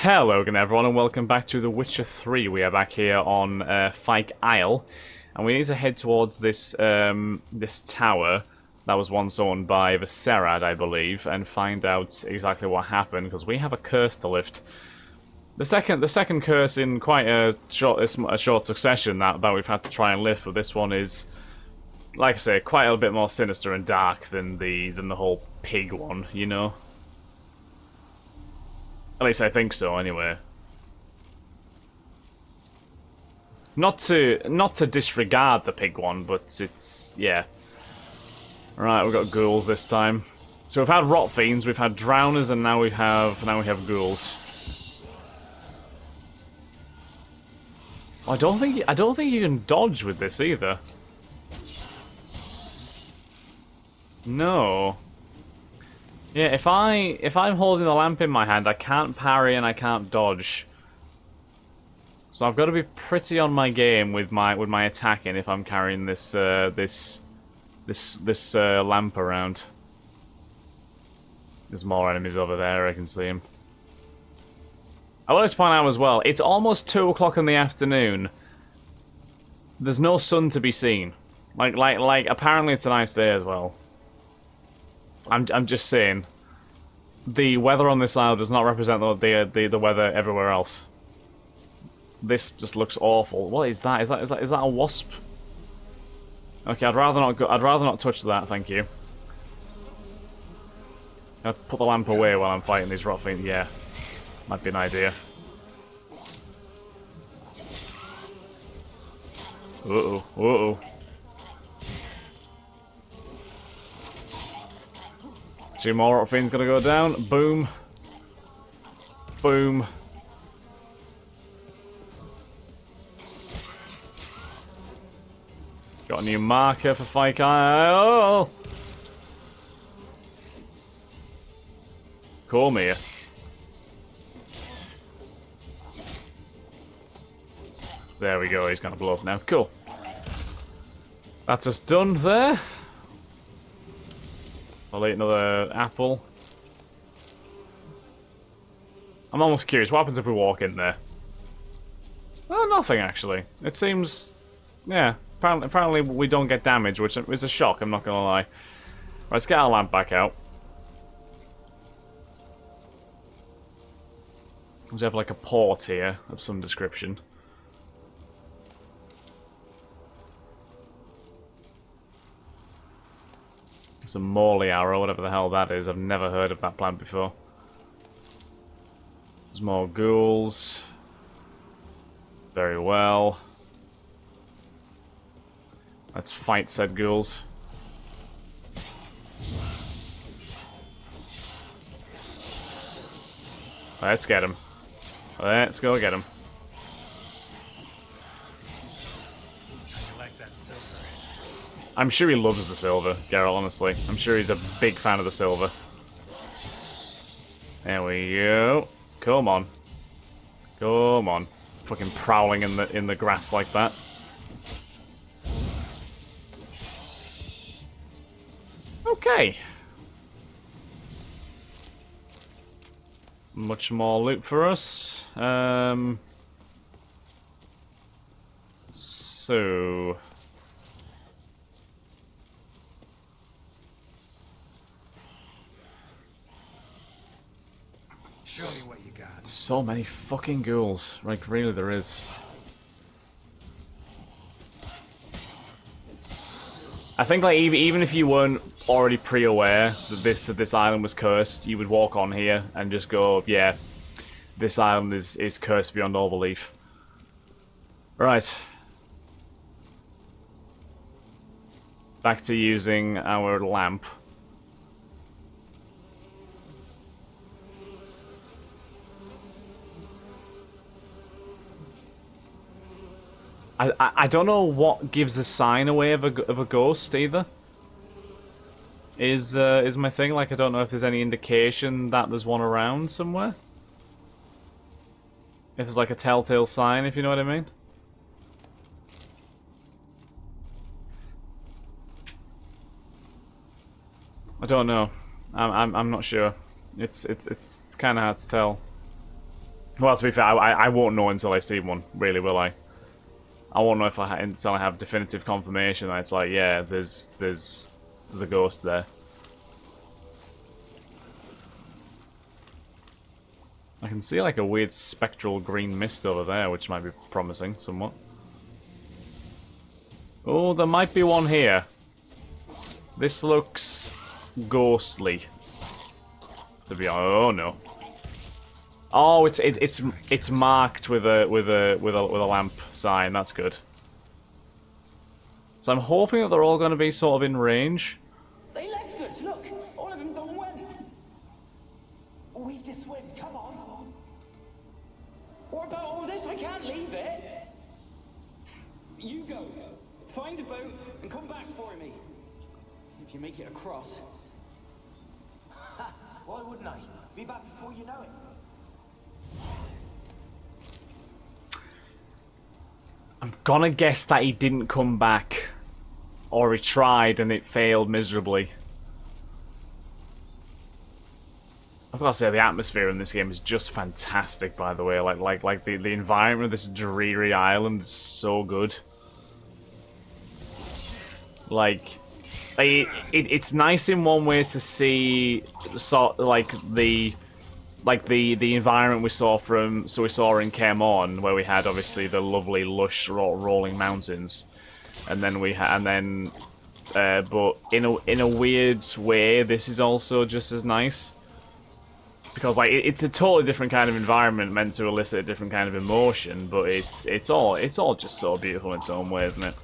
Hello again everyone and welcome back to The Witcher 3. We are back here on Fyke Isle and we need to head towards this this tower that was once owned by the Serad, I believe, and find out exactly what happened because we have a curse to lift. The second curse in quite a short succession that we've had to try and lift, but this one is, like I say, quite a bit more sinister and dark than the whole pig one, you know? At least I think so, anyway. Not to disregard the pig one, but it's, yeah. Right, we've got ghouls this time. So we've had rot fiends, we've had drowners, and now we have ghouls. I don't think you can dodge with this either. No. Yeah, if I'm holding the lamp in my hand, I can't parry and I can't dodge. So I've got to be pretty on my game with my attacking if I'm carrying this lamp around. There's more enemies over there. I can see them. I want to point out as well, it's almost 2 o'clock in the afternoon. There's no sun to be seen. Like apparently it's a nice day as well. I'm just saying, the weather on this isle does not represent the weather everywhere else. This just looks awful. What is that? Is that a wasp? Okay, I'd rather not touch that. Thank you. I'll put the lamp away while I'm fighting these rot fiends. Yeah, might be an idea. Uh oh. Two more rot fiends gonna go down. Boom. Boom. Got a new marker for Fyke Isle. Cormier. There we go, he's gonna blow up now. Cool. That's us done there. I'll eat another apple. I'm almost curious, what happens if we walk in there? Well, nothing actually. It seems... yeah, apparently we don't get damage, which is a shock, I'm not gonna lie. Right, let's get our lamp back out. We have like a port here of some description. Some Morley arrow, whatever the hell that is. I've never heard of that plant before. There's more ghouls. Very well. Let's fight said ghouls. Let's get him. Let's go get him. I'm sure he loves the silver, Geralt, honestly. I'm sure he's a big fan of the silver. There we go. Come on. Come on. Fucking prowling in the grass like that. Okay. Much more loot for us. So... show me what you got. so many fucking ghouls. Like, really, there is. I think, like, even if you weren't already pre-aware that this island was cursed, you would walk on here and just go, yeah, this island is cursed beyond all belief. Right. Back to using our lamp. I don't know what gives a sign away of a ghost either. Is my thing. Like, I don't know if there's any indication that there's one around somewhere. If there's like a telltale sign, if you know what I mean. I don't know. I'm not sure. It's kind of hard to tell. Well, to be fair, I won't know until I see one, really, will I? I won't know if until I have definitive confirmation that it's like, yeah, there's a ghost there. I can see like a weird spectral green mist over there, which might be promising somewhat. Oh, there might be one here. This looks ghostly. To be honest, oh no. Oh, it's marked with a lamp sign. That's good. So I'm hoping that they're all going to be sort of in range. They left us. Look, all of them done went. We've to swim. Come on. What about all this? I can't leave it. You go. Find a boat and come back for me. If you make it across. Why wouldn't I? Be back before you know it. I'm gonna guess that he didn't come back. Or he tried and it failed miserably. I've got to say, the atmosphere in this game is just fantastic, by the way. Like the environment of this dreary island is so good. It's nice in one way to see the environment we saw in Caermorn, where we had obviously the lovely lush rolling mountains, and then but in a weird way this is also just as nice, because like it's a totally different kind of environment meant to elicit a different kind of emotion, but it's all just so beautiful in its own way, isn't it?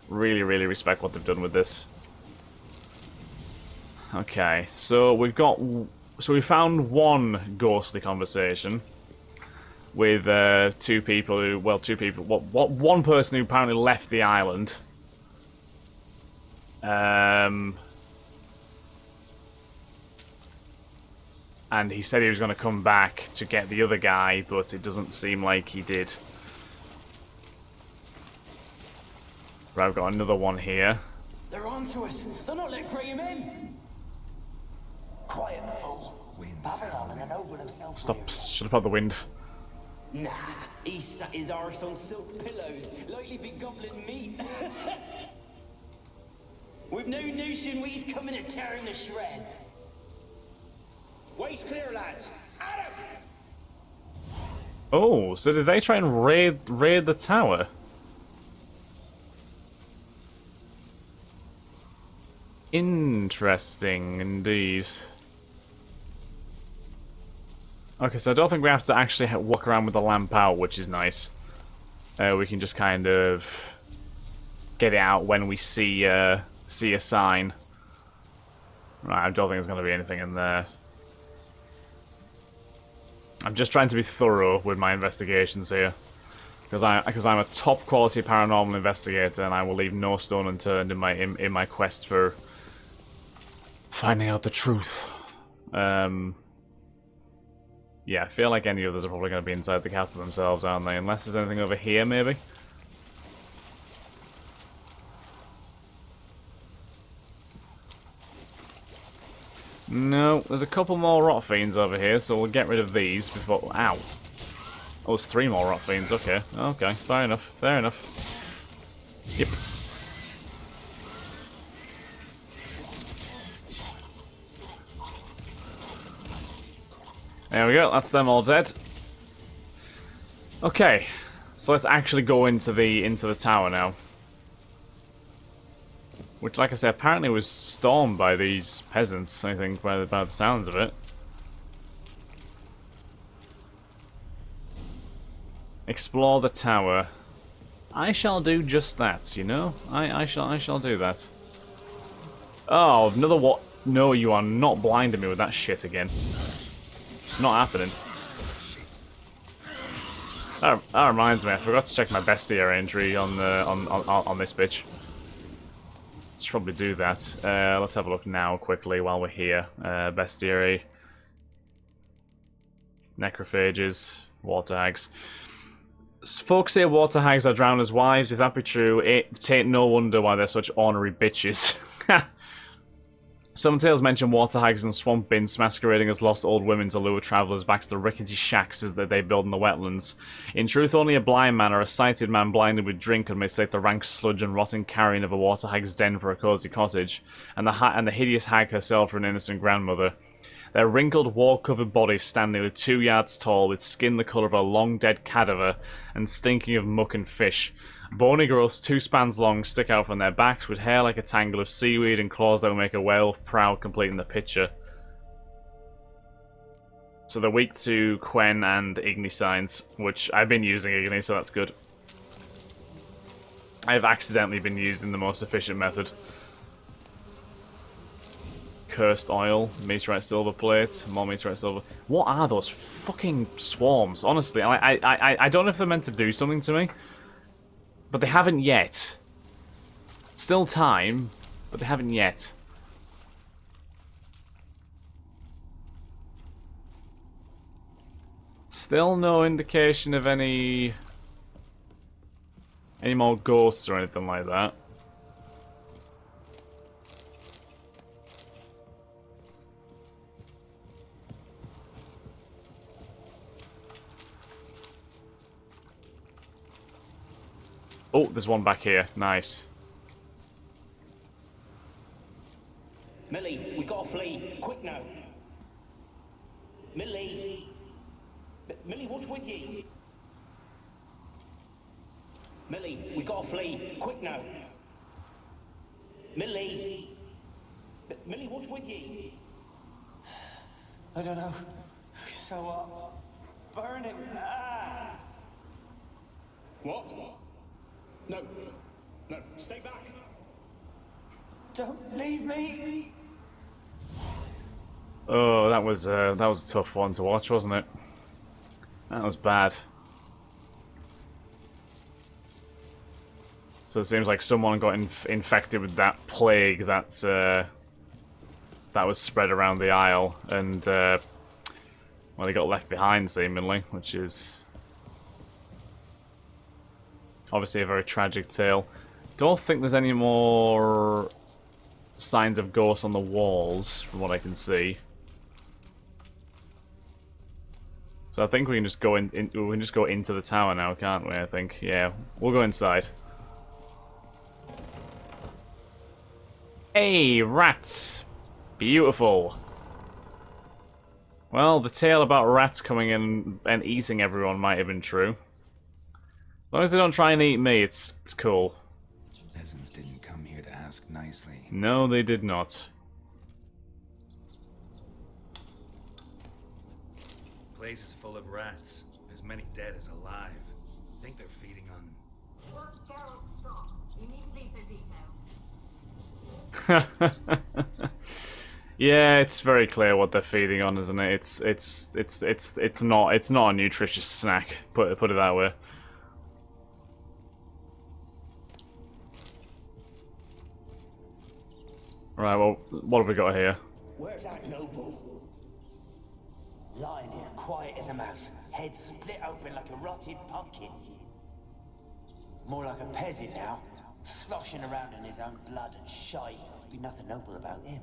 Really, really respect what they've done with this. Okay, so we found one ghostly conversation with one person who apparently left the island. And he said he was going to come back to get the other guy, but it doesn't seem like he did. Right, I've got another one here. They're on to us. They're not letting Graham in. Quiet, fool. Babylon and an old himself. Stop! Shut up about the wind. Nah, he sat his arse on silk pillows, likely be gobbling meat. With no notion he's coming to tear him to shreds. Waist clear, lads. Adam! Oh, so did they try and raid the tower? Interesting, indeed. Okay, so I don't think we have to actually walk around with the lamp out, which is nice. We can just kind of get it out when we see a sign. Right, I don't think there's going to be anything in there. I'm just trying to be thorough with my investigations here, because I'm a top quality paranormal investigator, and I will leave no stone unturned in my quest for finding out the truth. Yeah, I feel like any others are probably going to be inside the castle themselves, aren't they? Unless there's anything over here, maybe? No, there's a couple more rot fiends over here, so we'll get rid of these before... Ow. Oh, there's 3 more rot fiends, okay. Okay, fair enough, fair enough. Yep. There we go, that's them all dead. Okay, so let's actually go into the tower now. Which, like I said, apparently was stormed by these peasants, I think, by the sounds of it. Explore the tower. I shall do just that, you know? I shall do that. Oh, another what? No, you are not blinding me with that shit again. It's not happening. That reminds me, I forgot to check my bestiary entry on this bitch. Should probably do that. Let's have a look now quickly while we're here. Bestiary, necrophages, water hags. Folks say water hags are drowners' wives. If that be true, it ain't no wonder why they're such ornery bitches. Some tales mention water hags and swamp bints masquerading as lost old women to lure travellers back to the rickety shacks that they build in the wetlands. In truth, only a blind man or a sighted man blinded with drink could mistake the rank sludge and rotting carrion of a water hag's den for a cosy cottage, and the hideous hag herself for an innocent grandmother. Their wrinkled, war-covered bodies stand nearly 2 yards tall, with skin the colour of a long-dead cadaver, and stinking of muck and fish. Bony growths 2 spans long stick out from their backs, with hair like a tangle of seaweed and claws that will make a whale proud, completing the picture. So they're weak to Quen and Igni signs, which I've been using Igni, so that's good. I've accidentally been using the most efficient method. Cursed oil, meteorite silver plates, more meteorite silver. What are those fucking swarms? Honestly, I don't know if they're meant to do something to me, but they haven't yet. Still time, but they haven't yet. Still no indication of any more ghosts or anything like that. Oh, there's one back here. Nice. Millie, we gotta flee. Quick now. Millie. Millie, what's with ye? Millie, we gotta flee. Quick now. Millie. Millie, what's with ye? I don't know. So, burn him. Ah. What? No. No, stay back. Don't leave me. Oh, that was a tough one to watch, wasn't it? That was bad. So it seems like someone got infected with that plague that was spread around the isle, and well, they got left behind seemingly, which is obviously a very tragic tale. Don't think there's any more signs of ghosts on the walls, from what I can see. So I think we can just go we can just go into the tower now, can't we? I think, yeah, we'll go inside. Hey, rats! Beautiful. Well, the tale about rats coming in and eating everyone might have been true. As long as they don't try and eat me, it's cool. Peasants didn't come here to ask nicely. No, they did not. The place is full of rats. As many dead as alive. I think they're feeding on... Yeah, it's very clear what they're feeding on, isn't it? It's not a nutritious snack. Put it that way. Right, well, what have we got here? Where's that noble? Lying here, quiet as a mouse, head split open like a rotted pumpkin. More like a peasant now, sloshing around in his own blood and shite. There'd be nothing noble about him.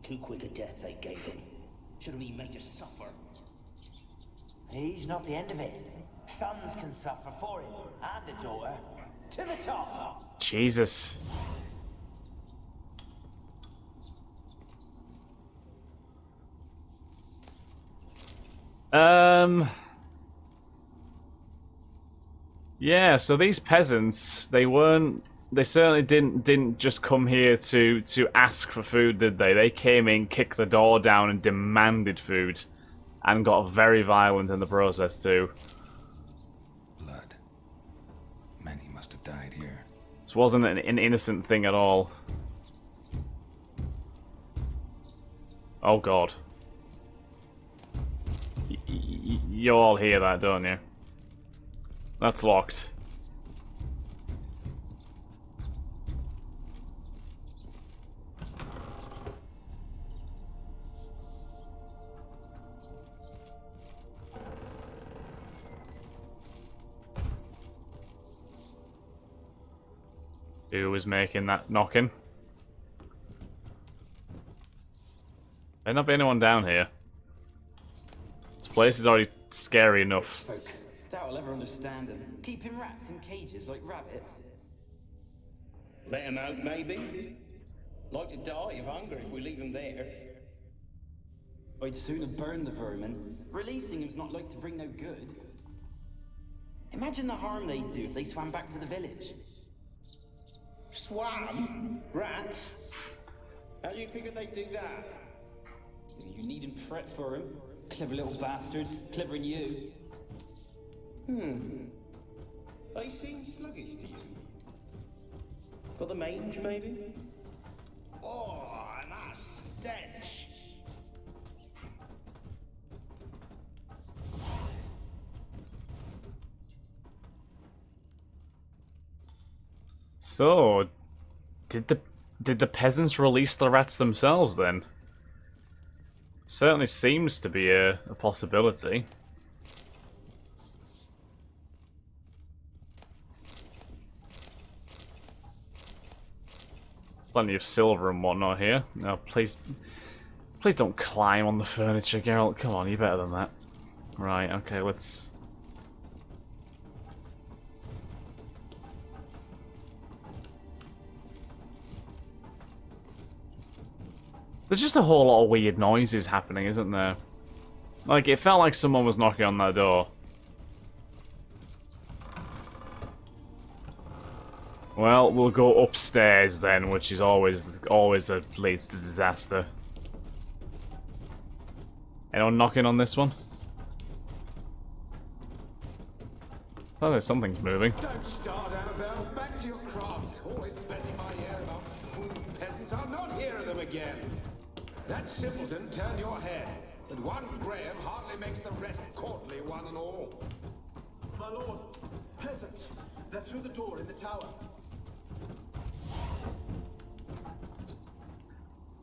Too quick a death they gave him. Should have been made to suffer. He's not the end of it. Sons can suffer for him, and the daughter. To the top! Jesus. Yeah, so these peasants, they certainly didn't just come here to ask for food, did they? They came in, kicked the door down, and demanded food. And got very violent in the process, too. Blood. Many must have died here. This wasn't an innocent thing at all. Oh, God. You all hear that, don't you? That's locked. Who was making that knocking? There not be anyone down here. This place is already scary enough. Folk. Doubt I'll ever understand them. Keeping rats in cages like rabbits. Let them out, maybe? Like to die of hunger if we leave them there. I'd sooner burn the vermin. Releasing them's not like to bring no good. Imagine the harm they'd do if they swam back to the village. Swam? Rats? How do you figure they'd do that? You needn't fret for them. Clever little bastards. Clever than you. They seem sluggish to you. Got the mange, maybe? Oh, and that stench! So, did the peasants release the rats themselves then? Certainly seems to be a possibility. Plenty of silver and whatnot here. No, please don't climb on the furniture, Geralt. Come on, you're better than that. Right, okay, let's... There's just a whole lot of weird noises happening, isn't there? Like, it felt like someone was knocking on that door. Well, we'll go upstairs then, which is always leads to disaster. Anyone knocking on this one? Oh, there's something's moving. Don't start, Annabelle. Back to your craft. Always bending my ear about fool peasants. I'll not hear of them again. That simpleton turned your head. But one Graham hardly makes the rest courtly, one and all. My lord, peasants. They're through the door in the tower.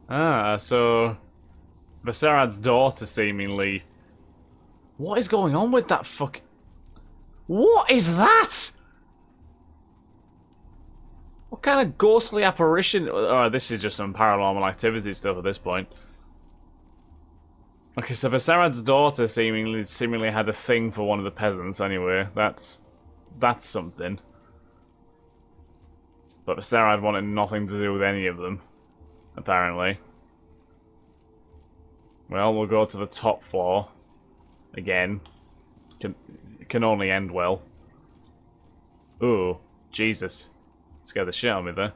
Ah, so... Viserad's daughter, seemingly... What is going on with that fuck... What is that?! What kind of ghostly apparition... Oh, this is just some paranormal activity stuff at this point. Okay, so Viserad's daughter seemingly had a thing for one of the peasants, anyway. That's something. But Viserad wanted nothing to do with any of them, apparently. Well, we'll go to the top floor. Again. It can only end well. Ooh, Jesus. Scared the shit out of me there.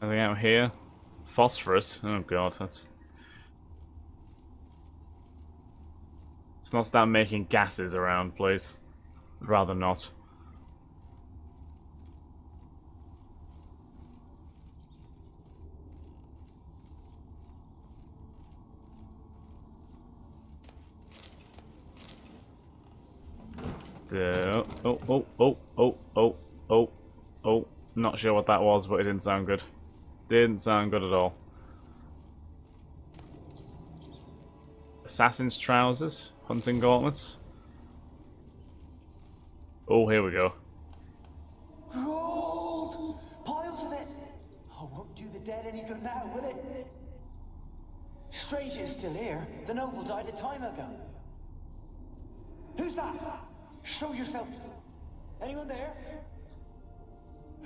Anything out here? Phosphorus? Oh god, that's... Let's not start making gases around, please. I'd rather not. Oh. Not sure what that was, but it didn't sound good. Didn't sound good at all. Assassin's trousers? Hunting gauntlets? Oh, here we go. Gold! Piles of it! Oh, won't do the dead any good now, will it? Strange it's still here. The noble died a time ago. Who's that? Show yourself. Anyone there?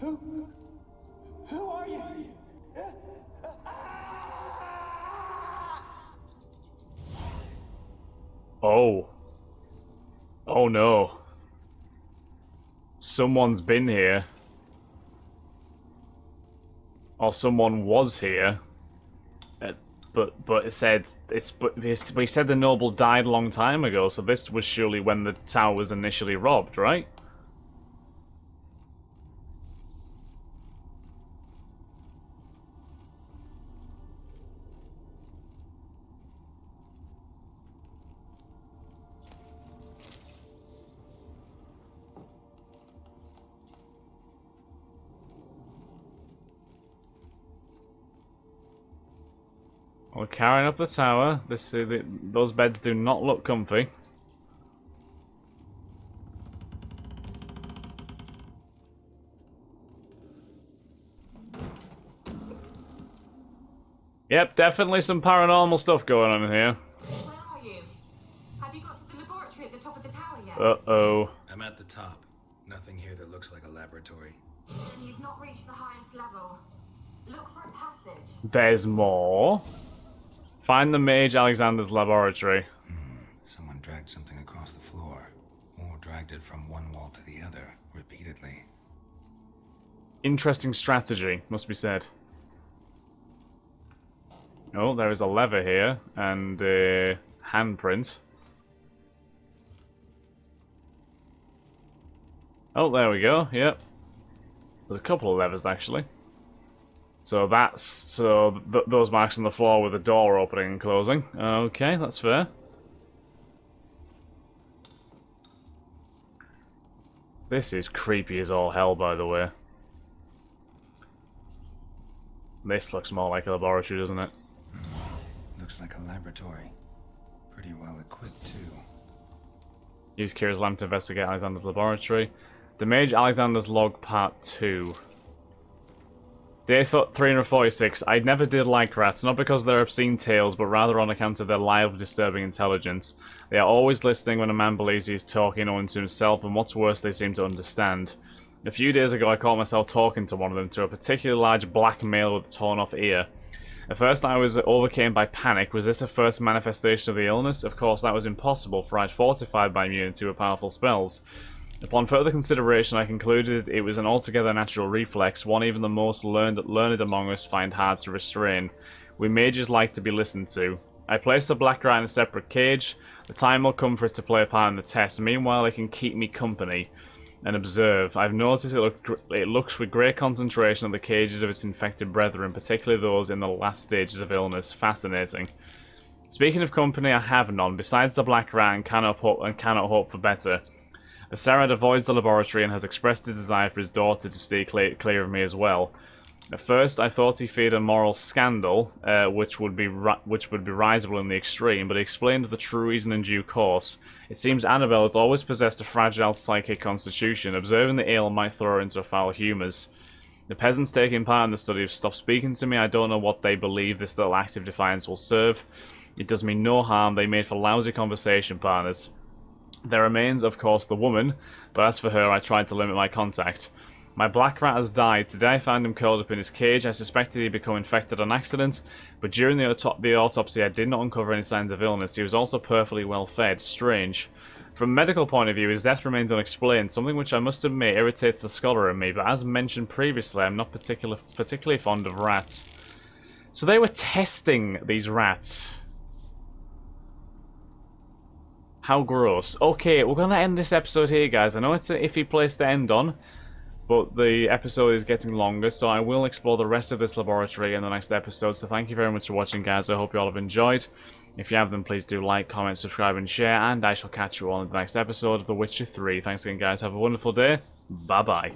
Who are you? Oh. Oh no. Someone's been here. Or someone was here. But it said we said the noble died a long time ago, so this was surely when the tower was initially robbed, right? We're carrying up the tower. Those beds do not look comfy. Yep, definitely some paranormal stuff going on in here. Where are you? Have you got to the laboratory at the top of the tower yet? Uh-oh. I'm at the top. Nothing here that looks like a laboratory. Then you've not reached the highest level. Look for a passage. There's more. Find the Mage Alexander's laboratory. Someone dragged something across the floor. Or dragged it from one wall to the other, repeatedly. Interesting strategy, must be said. Oh, there is a lever here, and a handprint. Oh, there we go, yep. There's a couple of levers, actually. So that's... those marks on the floor with the door opening and closing. Okay, that's fair. This is creepy as all hell, by the way. This looks more like a laboratory, doesn't it? Looks like a laboratory. Pretty well equipped, too. Use Kira's lamp to investigate Alexander's laboratory. The Mage Alexander's log part 2. Day 346. I never did like rats, not because of their obscene tales, but rather on account of their lively, disturbing intelligence. They are always listening when a man believes he is talking only to himself, and what's worse, they seem to understand. A few days ago, I caught myself talking to one of them, to a particularly large black male with a torn-off ear. At first, I was overcome by panic. Was this a first manifestation of the illness? Of course, that was impossible, for I had fortified my immunity with powerful spells. Upon further consideration, I concluded it was an altogether natural reflex, one even the most learned among us find hard to restrain. We mages like to be listened to. I placed the black rat in a separate cage. The time will come for it to play a part in the test. Meanwhile, it can keep me company and observe. I've noticed it looks with great concentration at the cages of its infected brethren, particularly those in the last stages of illness. Fascinating. Speaking of company, I have none, besides the black rat, and cannot hope for better. Viscerad avoids the laboratory and has expressed his desire for his daughter to stay clear of me as well. At first, I thought he feared a moral scandal, which would be risible in the extreme, but he explained the true reason in due course. It seems Annabelle has always possessed a fragile psychic constitution. Observing the ill might throw her into foul humours. The peasants taking part in the study have stopped speaking to me. I don't know what they believe this little act of defiance will serve. It does me no harm. They made for lousy conversation partners. There remains, of course, the woman, but as for her, I tried to limit my contact. My black rat has died. Today I found him curled up in his cage. I suspected he'd become infected on accident, but during the autopsy I did not uncover any signs of illness. He was also perfectly well fed. Strange. From a medical point of view, his death remains unexplained, something which I must admit irritates the scholar in me, but as mentioned previously, I'm not particularly fond of rats. So they were testing these rats. How gross. Okay, we're going to end this episode here, guys. I know it's an iffy place to end on, but the episode is getting longer, so I will explore the rest of this laboratory in the next episode. So thank you very much for watching, guys. I hope you all have enjoyed. If you have, then please do like, comment, subscribe, and share, and I shall catch you all in the next episode of The Witcher 3. Thanks again, guys. Have a wonderful day. Bye-bye.